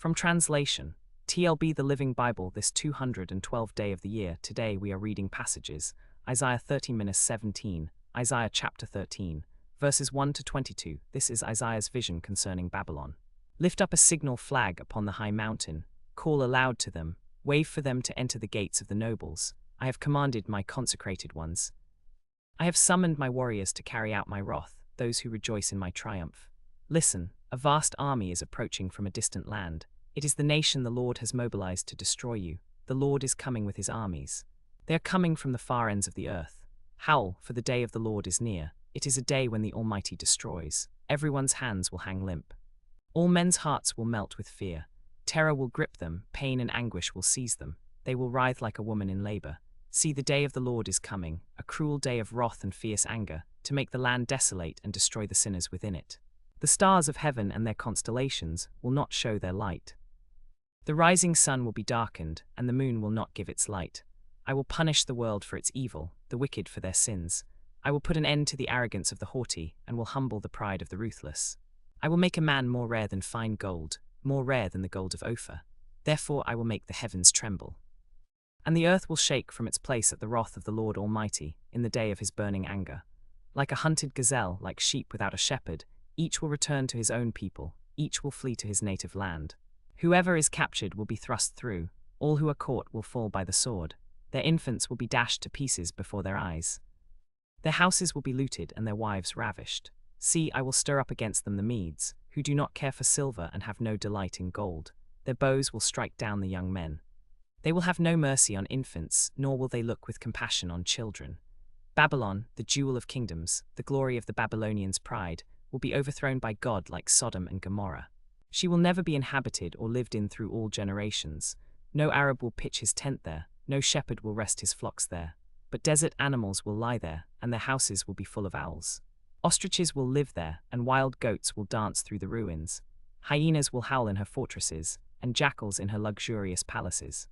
From translation, TLB the Living Bible this 212th day of the year. Today we are reading passages, Isaiah 13-17, Isaiah chapter 13, verses 1 to 22. This is Isaiah's vision concerning Babylon. Lift up a signal flag upon the high mountain, call aloud to them, wave for them to enter the gates of the nobles. I have commanded my consecrated ones. I have summoned my warriors to carry out my wrath, those who rejoice in my triumph. Listen, a vast army is approaching from a distant land. It is the nation the Lord has mobilized to destroy you. The Lord is coming with his armies. They are coming from the far ends of the earth. Howl, for the day of the Lord is near. It is a day when the Almighty destroys. Everyone's hands will hang limp. All men's hearts will melt with fear. Terror will grip them, pain and anguish will seize them. They will writhe like a woman in labor. See, the day of the Lord is coming, a cruel day of wrath and fierce anger, to make the land desolate and destroy the sinners within it. The stars of heaven and their constellations will not show their light. The rising sun will be darkened, and the moon will not give its light. I will punish the world for its evil, the wicked for their sins. I will put an end to the arrogance of the haughty, and will humble the pride of the ruthless. I will make a man more rare than fine gold, more rare than the gold of Ophir. Therefore I will make the heavens tremble. And the earth will shake from its place at the wrath of the Lord Almighty, in the day of his burning anger. Like a hunted gazelle, like sheep without a shepherd, each will return to his own people, each will flee to his native land. Whoever is captured will be thrust through, all who are caught will fall by the sword. Their infants will be dashed to pieces before their eyes. Their houses will be looted and their wives ravished. See, I will stir up against them the Medes, who do not care for silver and have no delight in gold. Their bows will strike down the young men. They will have no mercy on infants, nor will they look with compassion on children. Babylon, the jewel of kingdoms, the glory of the Babylonians' pride, will be overthrown by God like Sodom and Gomorrah. She will never be inhabited or lived in through all generations. No Arab will pitch his tent there, no shepherd will rest his flocks there. But desert animals will lie there, and their houses will be full of owls. Ostriches will live there, and wild goats will dance through the ruins. Hyenas will howl in her fortresses, and jackals in her luxurious palaces.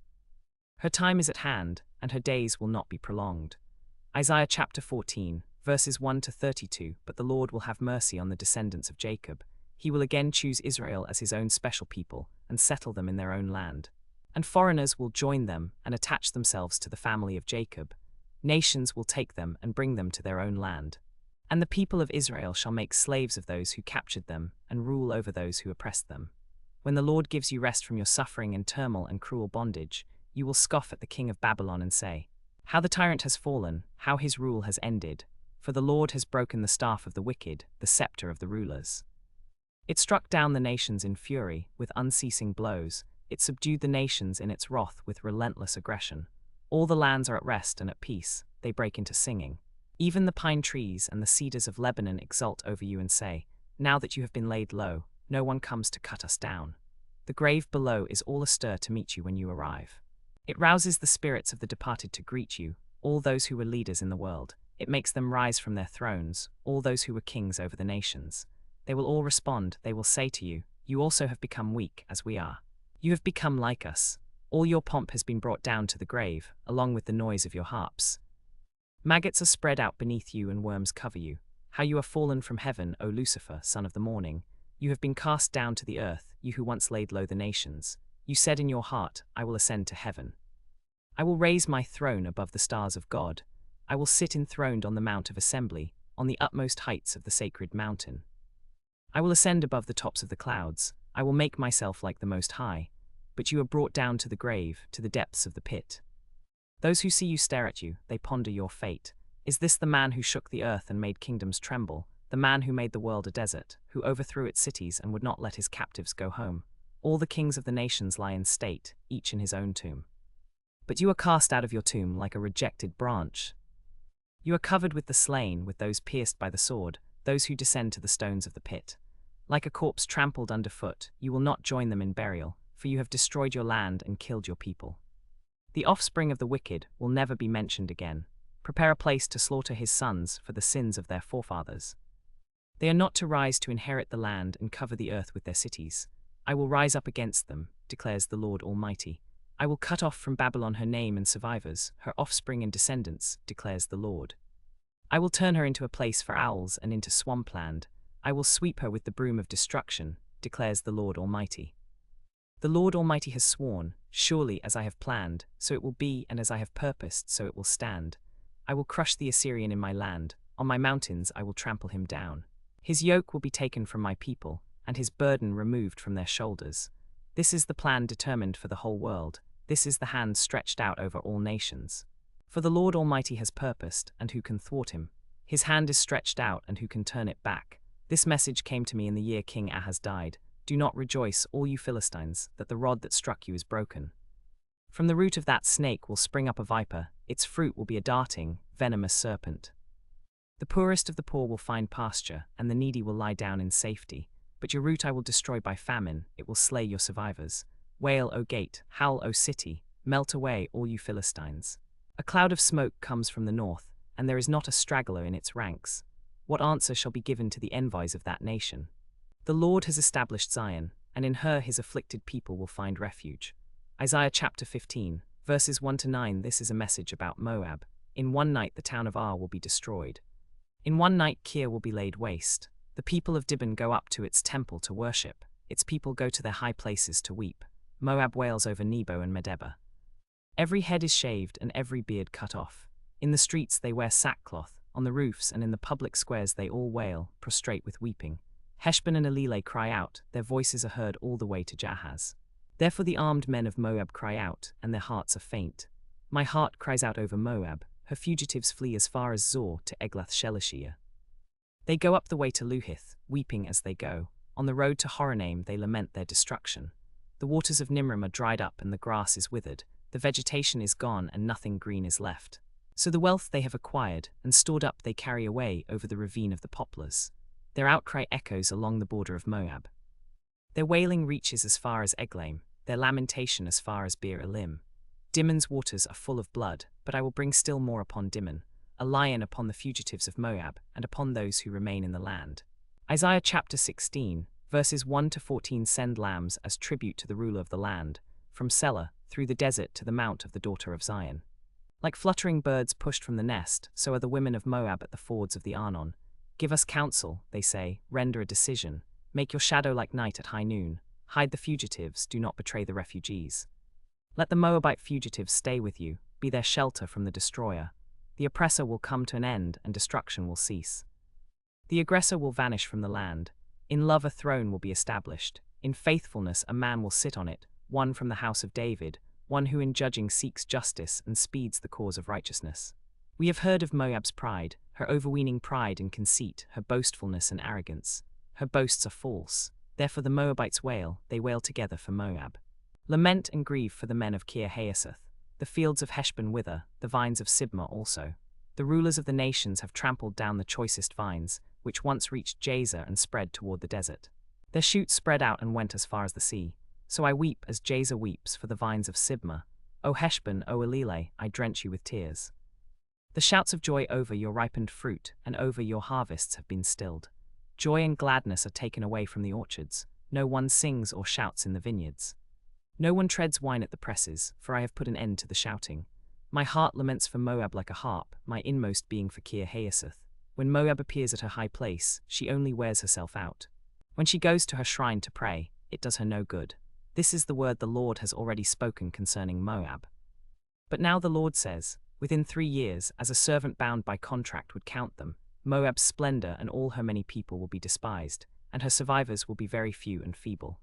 Her time is at hand, and her days will not be prolonged. Isaiah chapter 14, verses 1 to 32. But the Lord will have mercy on the descendants of Jacob. He will again choose Israel as his own special people, and settle them in their own land. And foreigners will join them and attach themselves to the family of Jacob. Nations will take them and bring them to their own land. And the people of Israel shall make slaves of those who captured them, and rule over those who oppressed them. When the Lord gives you rest from your suffering and turmoil and cruel bondage, you will scoff at the king of Babylon and say, "How the tyrant has fallen, how his rule has ended. For the Lord has broken the staff of the wicked, the scepter of the rulers." It struck down the nations in fury, with unceasing blows. It subdued the nations in its wrath with relentless aggression. All the lands are at rest and at peace. They break into singing. Even the pine trees and the cedars of Lebanon exult over you and say, "Now that you have been laid low, no one comes to cut us down." The grave below is all astir to meet you when you arrive. It rouses the spirits of the departed to greet you, all those who were leaders in the world. It makes them rise from their thrones, all those who were kings over the nations. They will all respond. They will say to you, "You also have become weak, as we are. You have become like us. All your pomp has been brought down to the grave, along with the noise of your harps. Maggots are spread out beneath you and worms cover you. How you are fallen from heaven, O Lucifer, son of the morning. You have been cast down to the earth, you who once laid low the nations. You said in your heart, I will ascend to heaven. I will raise my throne above the stars of God. I will sit enthroned on the mount of assembly, on the utmost heights of the sacred mountain. I will ascend above the tops of the clouds. I will make myself like the Most High. But you are brought down to the grave, to the depths of the pit. Those who see you stare at you, they ponder your fate. Is this the man who shook the earth and made kingdoms tremble, the man who made the world a desert, who overthrew its cities and would not let his captives go home? All the kings of the nations lie in state, each in his own tomb. But you are cast out of your tomb like a rejected branch. You are covered with the slain, with those pierced by the sword, those who descend to the stones of the pit. Like a corpse trampled underfoot, you will not join them in burial, for you have destroyed your land and killed your people. The offspring of the wicked will never be mentioned again. Prepare a place to slaughter his sons for the sins of their forefathers. They are not to rise to inherit the land and cover the earth with their cities. I will rise up against them, declares the Lord Almighty. I will cut off from Babylon her name and survivors, her offspring and descendants, declares the Lord. I will turn her into a place for owls and into swampland. I will sweep her with the broom of destruction, declares the Lord Almighty. The Lord Almighty has sworn, surely as I have planned, so it will be, and as I have purposed, so it will stand. I will crush the Assyrian in my land, on my mountains I will trample him down. His yoke will be taken from my people, and his burden removed from their shoulders. This is the plan determined for the whole world, this is the hand stretched out over all nations. For the Lord Almighty has purposed, and who can thwart him? His hand is stretched out, and who can turn it back? This message came to me in the year King Ahaz died. Do not rejoice, all you Philistines, that the rod that struck you is broken. From the root of that snake will spring up a viper, its fruit will be a darting, venomous serpent. The poorest of the poor will find pasture, and the needy will lie down in safety. But your root I will destroy by famine, it will slay your survivors. Wail, O gate, howl, O city, melt away, all you Philistines. A cloud of smoke comes from the north, and there is not a straggler in its ranks. What answer shall be given to the envies of that nation? The Lord has established Zion, and in her his afflicted people will find refuge. Isaiah chapter 15, verses 1-9. This is a message about Moab. In one night the town of Ar will be destroyed. In one night Kir will be laid waste. The people of Dibon go up to its temple to worship. Its people go to their high places to weep. Moab wails over Nebo and Medeba. Every head is shaved and every beard cut off. In the streets they wear sackcloth, on the roofs and in the public squares they all wail, prostrate with weeping. Heshbon and Elileh cry out, their voices are heard all the way to Jahaz. Therefore the armed men of Moab cry out, and their hearts are faint. My heart cries out over Moab, her fugitives flee as far as Zor to Eglath-Shelishiyah. They go up the way to Luhith, weeping as they go. On the road to Horonaim they lament their destruction. The waters of Nimrim are dried up and the grass is withered, the vegetation is gone and nothing green is left. So the wealth they have acquired and stored up they carry away over the ravine of the poplars. Their outcry echoes along the border of Moab. Their wailing reaches as far as Eglaim, their lamentation as far as Beer Elim. Dimon's waters are full of blood, but I will bring still more upon Dimon, a lion upon the fugitives of Moab, and upon those who remain in the land. Isaiah chapter 16, verses 1-14. Send lambs as tribute to the ruler of the land, from Selah, through the desert to the mount of the daughter of Zion. Like fluttering birds pushed from the nest, so are the women of Moab at the fords of the Arnon. Give us counsel, they say, render a decision. Make your shadow like night at high noon. Hide the fugitives, do not betray the refugees. Let the Moabite fugitives stay with you, be their shelter from the destroyer. The oppressor will come to an end and destruction will cease. The aggressor will vanish from the land. In love a throne will be established. In faithfulness a man will sit on it, one from the house of David, one who in judging seeks justice and speeds the cause of righteousness. We have heard of Moab's pride, her overweening pride and conceit, her boastfulness and arrogance. Her boasts are false. Therefore the Moabites wail, they wail together for Moab. Lament and grieve for the men of Kir Haeseth. The fields of Heshbon wither, the vines of Sibmah also. The rulers of the nations have trampled down the choicest vines, which once reached Jazer and spread toward the desert. Their shoots spread out and went as far as the sea. So I weep as Jazer weeps for the vines of Sibmah. O Heshbon, O Elileh, I drench you with tears. The shouts of joy over your ripened fruit and over your harvests have been stilled. Joy and gladness are taken away from the orchards. No one sings or shouts in the vineyards. No one treads wine at the presses, for I have put an end to the shouting. My heart laments for Moab like a harp, my inmost being for Kir Haeseth. When Moab appears at her high place, she only wears herself out. When she goes to her shrine to pray, it does her no good. This is the word the Lord has already spoken concerning Moab. But now the Lord says, within 3 years, as a servant bound by contract would count them, Moab's splendor and all her many people will be despised, and her survivors will be very few and feeble.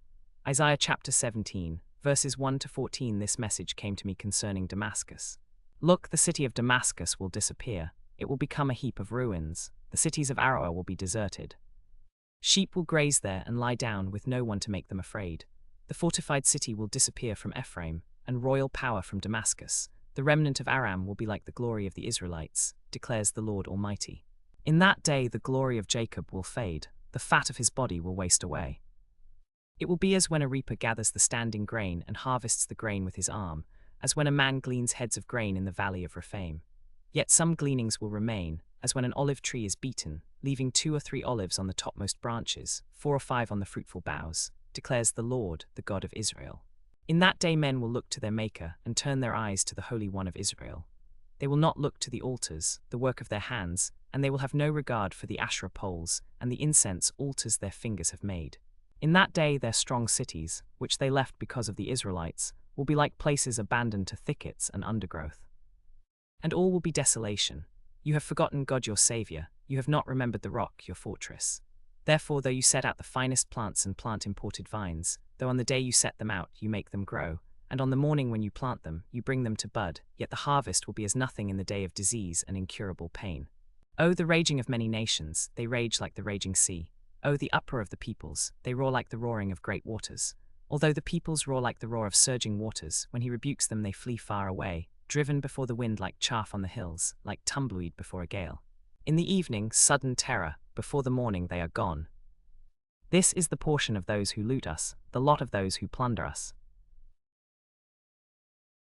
Isaiah chapter 17, verses 1-14. This message came to me concerning Damascus. Look, the city of Damascus will disappear. It will become a heap of ruins. The cities of Aroer will be deserted. Sheep will graze there and lie down with no one to make them afraid. The fortified city will disappear from Ephraim, and royal power from Damascus. The remnant of Aram will be like the glory of the Israelites, declares the Lord Almighty. In that day the glory of Jacob will fade, the fat of his body will waste away. It will be as when a reaper gathers the standing grain and harvests the grain with his arm, as when a man gleans heads of grain in the valley of Rephaim. Yet some gleanings will remain, as when an olive tree is beaten, leaving 2 or 3 olives on the topmost branches, 4 or 5 on the fruitful boughs, declares the Lord, the God of Israel. In that day men will look to their Maker and turn their eyes to the Holy One of Israel. They will not look to the altars, the work of their hands, and they will have no regard for the Asherah poles and the incense altars their fingers have made. In that day their strong cities, which they left because of the Israelites, will be like places abandoned to thickets and undergrowth. And all will be desolation. You have forgotten God your Saviour, you have not remembered the rock, your fortress. Therefore, though you set out the finest plants and plant imported vines, though on the day you set them out you make them grow, and on the morning when you plant them you bring them to bud, yet the harvest will be as nothing in the day of disease and incurable pain. O the raging of many nations, they rage like the raging sea. O the uproar of the peoples, they roar like the roaring of great waters. Although the peoples roar like the roar of surging waters, when he rebukes them they flee far away, driven before the wind like chaff on the hills, like tumbleweed before a gale. In the evening, sudden terror, before the morning they are gone. This is the portion of those who loot us, the lot of those who plunder us.